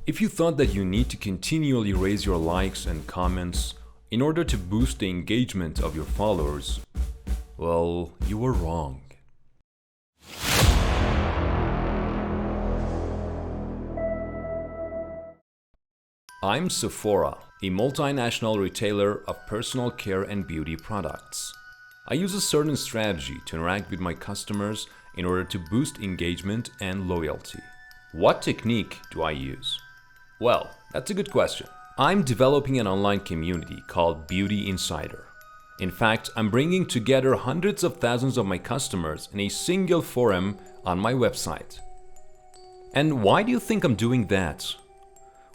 If you thought that you need to continually raise your likes and comments in order to boost the engagement of your followers, well, you were wrong. I'm Sephora, a multinational retailer of personal care and beauty products. I use a certain strategy to interact with my customers in order to boost engagement and loyalty. What technique do I use? Well, that's a good question. I'm developing an online community called Beauty Insider. In fact, I'm bringing together hundreds of thousands of my customers in a single forum on my website. And why do you think I'm doing that?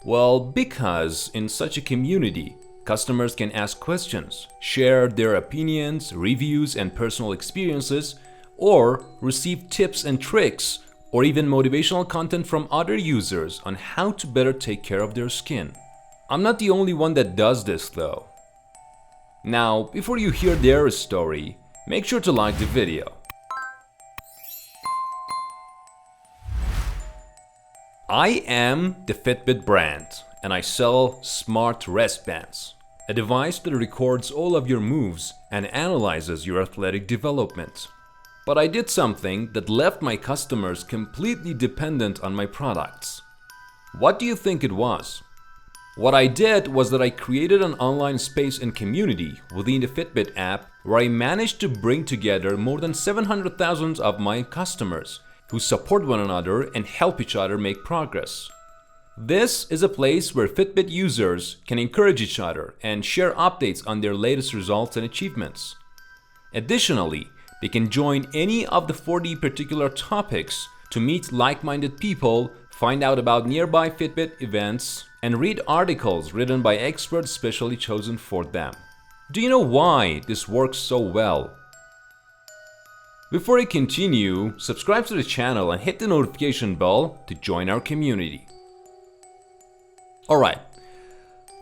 Well, because in such a community, customers can ask questions, share their opinions, reviews, and personal experiences, or receive tips and tricks, or even motivational content from other users on how to better take care of their skin. I'm not the only one that does this though. Now, before you hear their story, make sure to like the video. I am the Fitbit brand, and I sell smart wristbands, a device that records all of your moves and analyzes your athletic development. But I did something that left my customers completely dependent on my products. What do you think it was? What I did was that I created an online space and community within the Fitbit app where I managed to bring together more than 700,000 of my customers who support one another and help each other make progress. This is a place where Fitbit users can encourage each other and share updates on their latest results and achievements. Additionally, they can join any of the 40 particular topics to meet like-minded people, find out about nearby Fitbit events, and read articles written by experts specially chosen for them. Do you know why this works so well? Before I continue, subscribe to the channel and hit the notification bell to join our community. Alright.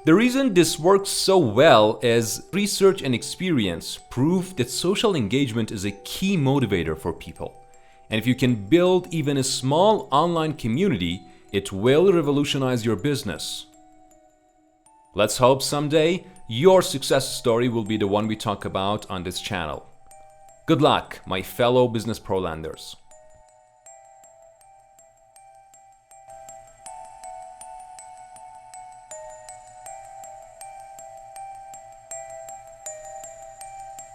The reason this works so well is research and experience prove that social engagement is a key motivator for people. And if you can build even a small online community, it will revolutionize your business. Let's hope someday your success story will be the one we talk about on this channel. Good luck, my fellow business prolanders.